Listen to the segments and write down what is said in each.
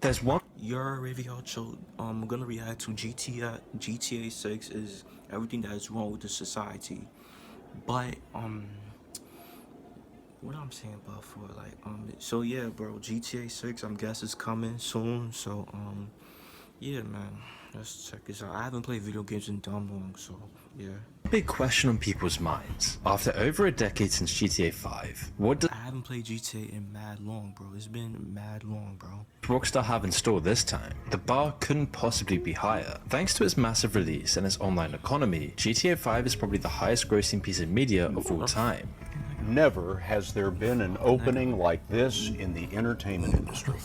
There's one. Your WavyOcho, I'm gonna react to GTA 6 is everything that is wrong with the society. But what I'm saying about for like so yeah, bro, GTA 6 I'm guess is coming soon. So yeah, man, let's check this out. I haven't played video games in dumb long, so yeah. Big question on people's minds. After over a decade since GTA 5, what does I haven't played GTA in mad long, bro. It's been mad long, bro. Rockstar have in store this time? The bar couldn't possibly be higher. Thanks to its massive release and its online economy, GTA 5 is probably the highest grossing piece of media of all time. Never has there been an opening like this in the entertainment industry.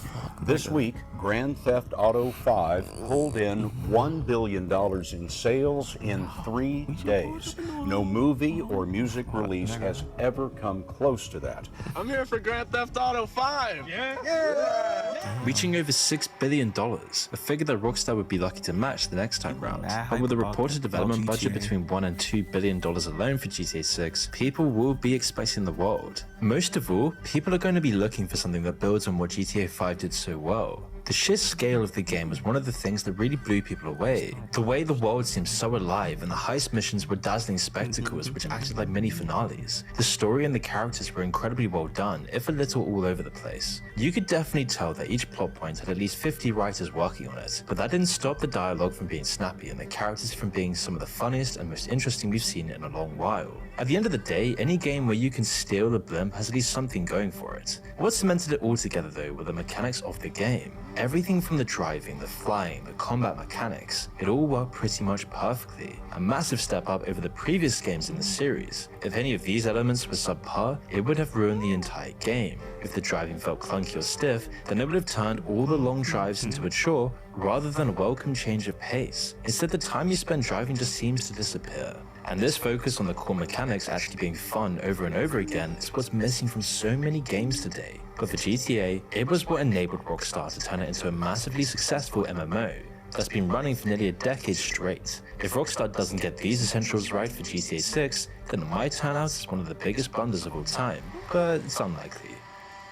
This week, Grand Theft Auto 5 pulled in $1 billion in sales in 3 days. No movie or music release has ever come close to that. I'm here for Grand Theft Auto 5! Yeah! Reaching over $6 billion, a figure that Rockstar would be lucky to match the next time round. But with a reported development budget between $1 and $2 billion alone for GTA 6, people will be expecting the world. Most of all, people are going to be looking for something that builds on what GTA 5 did so well. The sheer scale of the game was one of the things that really blew people away. The way the world seemed so alive and the heist missions were dazzling spectacles which acted like mini finales. The story and the characters were incredibly well done, if a little all over the place. You could definitely tell that each plot point had at least 50 writers working on it, but that didn't stop the dialogue from being snappy and the characters from being some of the funniest and most interesting we've seen in a long while. At the end of the day, any game where you can steal the blimp has at least something going for it. What cemented it all together though were the mechanics of the game. Everything from the driving, the flying, the combat mechanics, it all worked pretty much perfectly. A massive step up over the previous games in the series. If any of these elements were subpar, it would have ruined the entire game. If the driving felt clunky or stiff, then it would have turned all the long drives into a chore rather than a welcome change of pace. Instead, the time you spend driving just seems to disappear. And this focus on the core mechanics actually being fun over and over again is what's missing from so many games today. But for GTA, it was what enabled Rockstar to turn it into a massively successful MMO that's been running for nearly a decade straight. If Rockstar doesn't get these essentials right for GTA 6, then it might turn out as one of the biggest blunders of all time, but it's unlikely.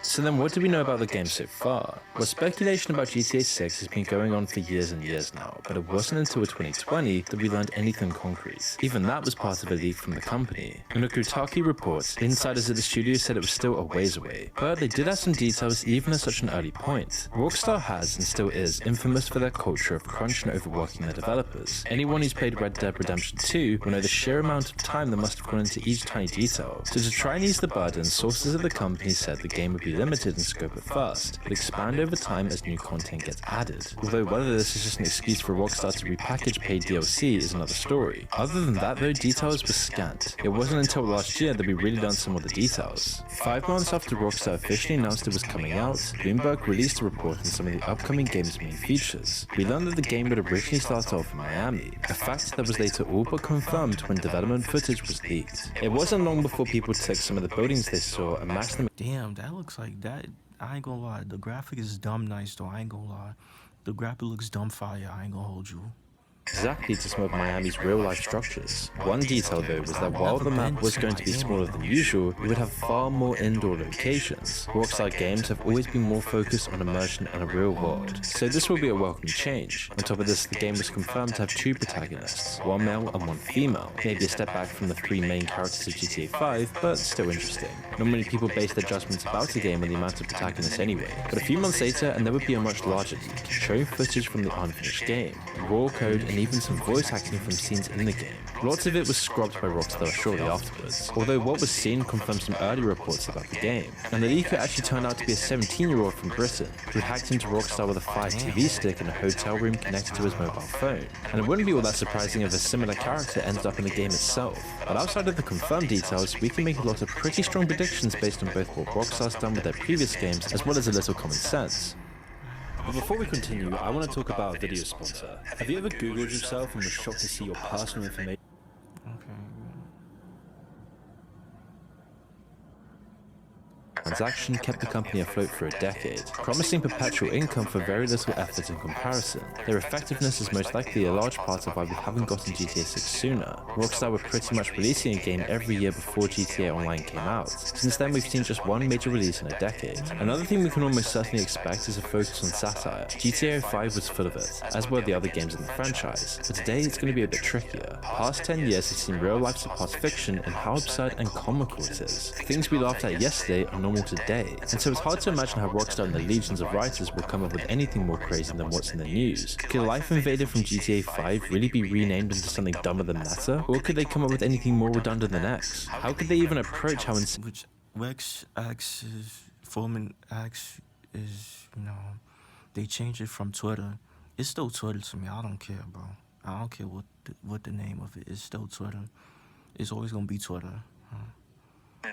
So then what do we know about the game so far? Well, speculation about GTA 6 has been going on for years and years now, but it wasn't until 2020 that we learned anything concrete. Even that was part of a leak from the company. In a Kotaku report, insiders at the studio said it was still a ways away, but they did have some details even at such an early point. Rockstar has and still is infamous for their culture of crunching and overworking their developers. Anyone who's played Red Dead Redemption 2 will know the sheer amount of time that must have gone into each tiny detail. So to try and ease the burden, sources at the company said the game would be limited in scope at first, but expand over time as new content gets added. Although whether this is just an excuse for Rockstar to repackage paid DLC is another story. Other than that though, details were scant. It wasn't until last year that we really learned some of the details. 5 months after Rockstar officially announced it was coming out, Bloomberg released a report on some of the upcoming game's main features. We learned that the game would originally start off in Miami, a fact that was later all but confirmed when development footage was leaked. It wasn't long before people took some of the buildings they saw and matched them. Damn, that looks like that. I ain't gonna lie. The graphic is dumb nice though. I ain't gonna lie. The graphic looks dumb fire. I ain't gonna hold you. Exactly to some of Miami's real-life structures. One detail though was that while the map was going to be smaller than usual, we would have far more indoor locations. Rockstar games have always been more focused on immersion and a real world, so this will be a welcome change. On top of this, the game was confirmed to have 2 protagonists, 1 male and 1 female. Maybe a step back from the 3 main characters of GTA 5, but still interesting. Normally people base their judgments about a game on the amount of protagonists anyway, but a few months later and there would be a much larger leak, showing footage from the unfinished game, raw code and even some voice acting from scenes in the game. Lots of it was scrubbed by Rockstar shortly afterwards, although what was seen confirmed some early reports about the game. And the leaker actually turned out to be a 17-year-old from Britain, who hacked into Rockstar with a Fire TV stick in a hotel room connected to his mobile phone. And it wouldn't be all that surprising if a similar character ended up in the game itself. But outside of the confirmed details, we can make a lot of pretty strong predictions based on both what Rockstar's done with their previous games, as well as a little common sense. But before we continue, I want to talk about a video sponsor. Have you ever Googled yourself and was shocked to see your personal information microtransaction kept the company afloat for a decade, promising perpetual income for very little effort in comparison. Their effectiveness is most likely a large part of why we haven't gotten GTA 6 sooner. Rockstar were pretty much releasing a game every year before GTA Online came out. Since then, we've seen just one major release in a decade. Another thing we can almost certainly expect is a focus on satire. GTA 5 was full of it, as were the other games in the franchise, but today it's going to be a bit trickier. Past 10 years have seen real life surpass fiction in how absurd and comical it is. Things we laughed at yesterday are normal today, and so it's hard to imagine how Rockstar and the legions of writers will come up with anything more crazy than what's in the news. Could Life Invaded from GTA 5 really be renamed into something dumber than Meta? Or could they come up with anything more redundant than X? How could they even approach how Which X is, forming X is, you know, they changed it from Twitter. It's still Twitter to me. I don't care, bro. I don't care what the name of it is. It's still Twitter. It's always gonna be Twitter.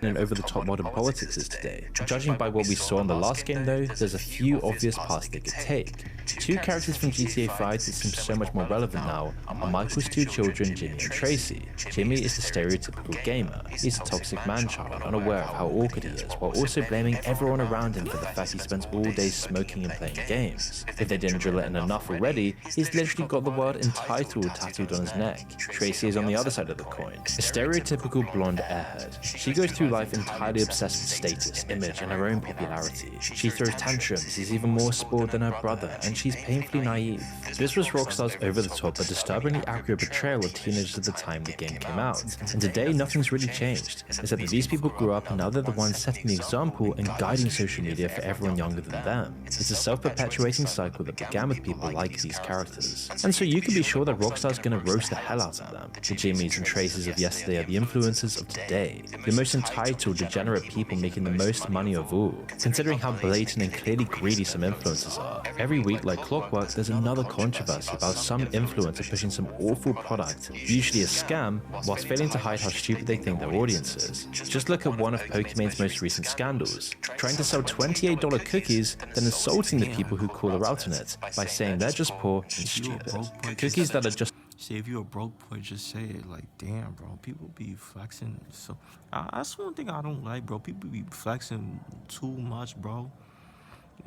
And over-the-top modern politics is today. Judging by what we saw in the last game though, there's a few obvious paths they could take. Two characters from GTA 5 that seem so much more relevant now are Michael's two children, Jimmy and Tracy. Jimmy is the stereotypical gamer. He's a toxic man-child, unaware of how awkward he is, while also blaming everyone around him for the fact he spends all day smoking and playing games. If they didn't drill it in enough already, he's literally got the word entitled tattooed on his neck. Tracy is on the other side of the coin, a stereotypical blonde airhead. She goes through life entirely obsessed with status, image, and her own popularity. She throws tantrums, is even more spoiled than her brother, and she's painfully naive. This was Rockstar's over-the-top but disturbingly accurate portrayal of teenagers at the time the game came out. And today, nothing's really changed, except that these people grew up and now they're the ones setting the example and guiding social media for everyone younger than them. It's a self-perpetuating cycle that began with people like these characters. And so you can be sure that Rockstar's gonna roast the hell out of them. The Jimmys and Traces of yesterday are the influencers of today. The most entitled, degenerate people making the most money of all. Considering how blatant and clearly greedy some influencers are, every week like clockwork there's another controversy about some influencer pushing some awful product, usually a scam, whilst failing to hide how stupid they think their audience is. Just look at one of Pokemon's most recent scandals, trying to sell $28 cookies, then insulting the people who call her out on it by saying they're just poor and stupid. Cookies that are just See, if you're a broke boy, just say it. Like, damn, bro, people be flexing. So that's one thing I don't like, bro. People be flexing too much, bro.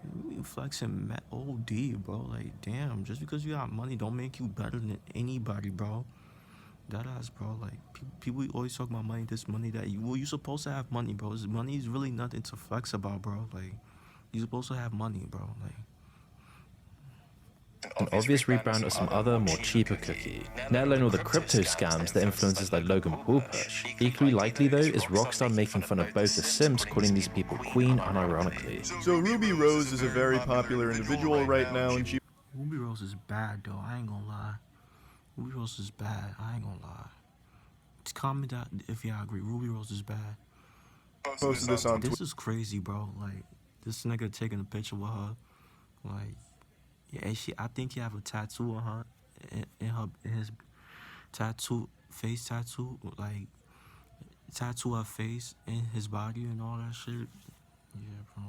You be flexing OD, bro. Like, damn, just because you got money don't make you better than anybody, bro. That ass, bro. Like, people always talk about money, this money, that. You supposed to have money, bro. Money is really nothing to flex about, bro. Like, you supposed to have money, bro. Like, an obvious rebrand of some other, more cheaper cookie. Let alone all the crypto scams that influencers like Logan Paul push. Equally likely though is Rockstar making fun of both the Sims, calling these people queen unironically. So Ruby Rose is a very popular individual right now, and she Ruby Rose is bad though, I ain't gonna lie. Ruby Rose is bad, I ain't gonna lie. Just comment that if y'all agree, Ruby Rose is bad. posted this on Twitter. This is crazy, bro. Like, this nigga taking a picture with her. Like, yeah, and I think he have a tattoo on her, in his tattoo, face tattoo, like, tattoo her face and his body and all that shit. Yeah, bro.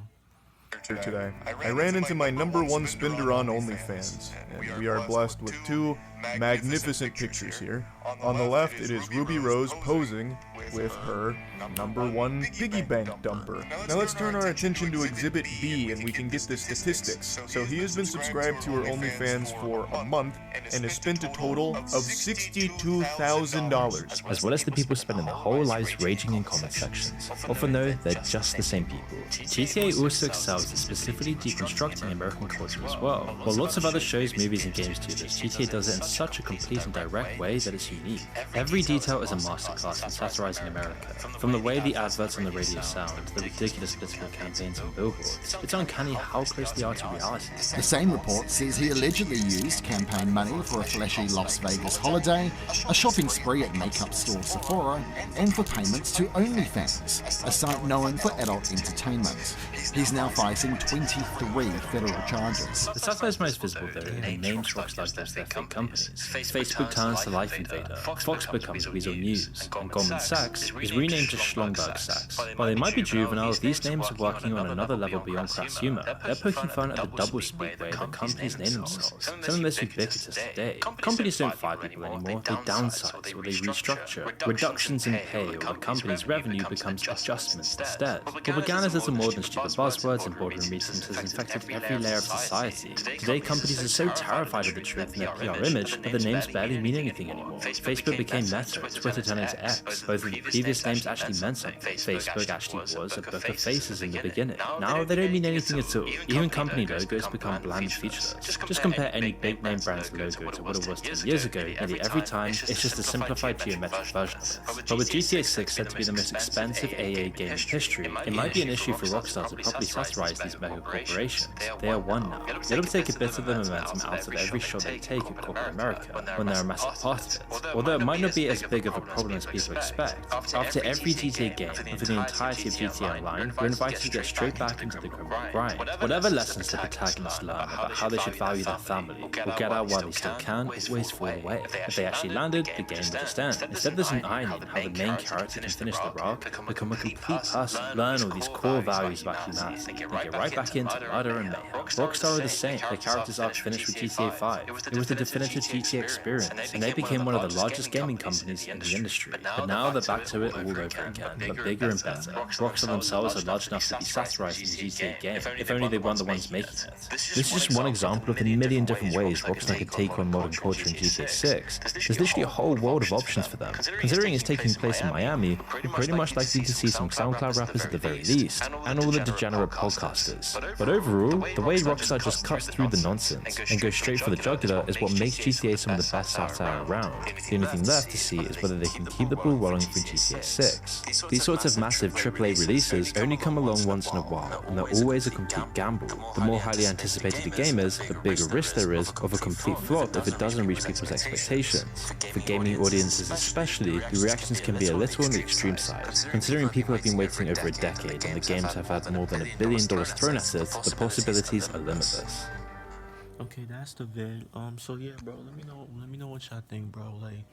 Today, I ran into my #1 spender on OnlyFans, and we are blessed with two magnificent pictures here. On the left, it is Ruby Rose posing with her #1 piggy bank dumper. Now let's turn our attention to Exhibit B and we can get the statistics. So he has been subscribed to her OnlyFans for a month and has spent a total of $62,000. As well as the people spending their whole lives raging in comment sections. Often though, they're just the same people. GTA also excels at specifically deconstructing American culture as well. While lots of other shows, movies and games do this, GTA does it in such a complete and direct way that it's unique. Every detail is a masterclass in satirizing America. From the way the adverts on the radio sound, to the ridiculous political campaigns on billboards, it's uncanny how close they are to reality. The same report says he allegedly used campaign money for a flashy Las Vegas holiday, a shopping spree at makeup store Sephora, and for payments to OnlyFans, a site known for adult entertainment. He's now fighting 23 federal charges. The satire is most visible though in the names Rockstar gives their fake companies. Facebook turns to Life Invader, Fox becomes Weasel News, and Goldman Sachs Sachs is renamed to Schlumberg Sachs. While they might be juvenile, these names are working on another level beyond crass humor. They're poking fun at the double-speak way that companies name themselves, something that's ubiquitous today. Companies don't fire people anymore, they downsize or they restructure. Reductions in pay or the company's revenue becomes adjustments instead. What began as little more than stupid buzzwords in boardroom meetings has infected every layer of society. Today, companies are so terrified of the truth in their PR image that the names barely mean anything anymore. Facebook became Meta, Twitter turned into X. Both of the previous names actually meant something. Facebook actually was a book of faces in the beginning. Now they don't mean anything at all. Even company logos become bland and featureless. Just compare any big name brand's logo to what it was 10 years ago, nearly every time it's just a simplified geometric version of it. But with GTA 6 said to be the most expensive AA game in history, it might be an issue for Rockstar to properly satirize these mega corporations. They are one now. It'll take a bit of the momentum out of every shot they take at corporate America when they're a massive part of it. Although it might not be as big of a problem as people expect, after every GTA game and for the entirety of GTA Online, we're invited to get straight back into the grind. Whatever lessons the protagonists learn about how they should value their family or get out while they still can always fall away. If they actually landed, the game would just end. Instead, there's an irony in how the main character can finish the arc, become a complete person, learn all these core values about humanity, and get right back into murder and mayhem. Rockstar are the same. Their characters' arc finished with GTA 5. It was the definitive GTA experience, and they became one of the largest gaming companies in the industry. But now they're back to it all over again, but bigger and better. Rockstar themselves are large enough to be satirized in the GTA game, if only they weren't the ones making it. This is just one example of the million different ways Rockstar could take on modern culture in GTA 6. There's literally a whole world of options for them. Considering it's taking place in Miami, you're pretty much likely to see some SoundCloud rappers at the very least, and all the degenerate podcasters. But overall, the way Rockstar just cuts through the nonsense and goes straight for the jugular is what makes GTA some of the best satire around. The only thing left to see is whether they can keep the ball rolling for GTA 6. These sorts of massive AAA releases only come along once in a while, and they're always a complete gamble. The more highly anticipated the game is, the bigger risk there is of a complete flop if it doesn't reach people's expectations. For gaming audiences especially, the reactions can be a little on the extreme side. Considering people have been waiting over a decade and the games have had more than $1 billion thrown at it, the possibilities are limitless. Okay, that's the vid. So yeah, bro, let me know what y'all think, bro. Like,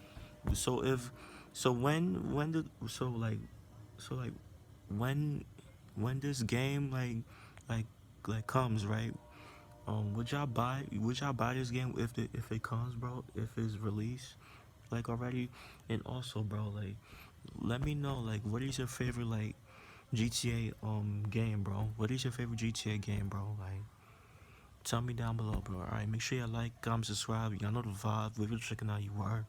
when this game like comes, right? Would y'all buy this game if it comes, bro? If it's released, like, already? And also, bro, like, let me know, like, what is your favorite, like, GTA game, bro? What is your favorite GTA game, bro? Like, tell me down below, bro. Alright, make sure you like, comment, subscribe. Y'all know the vibe. We're checking out you are.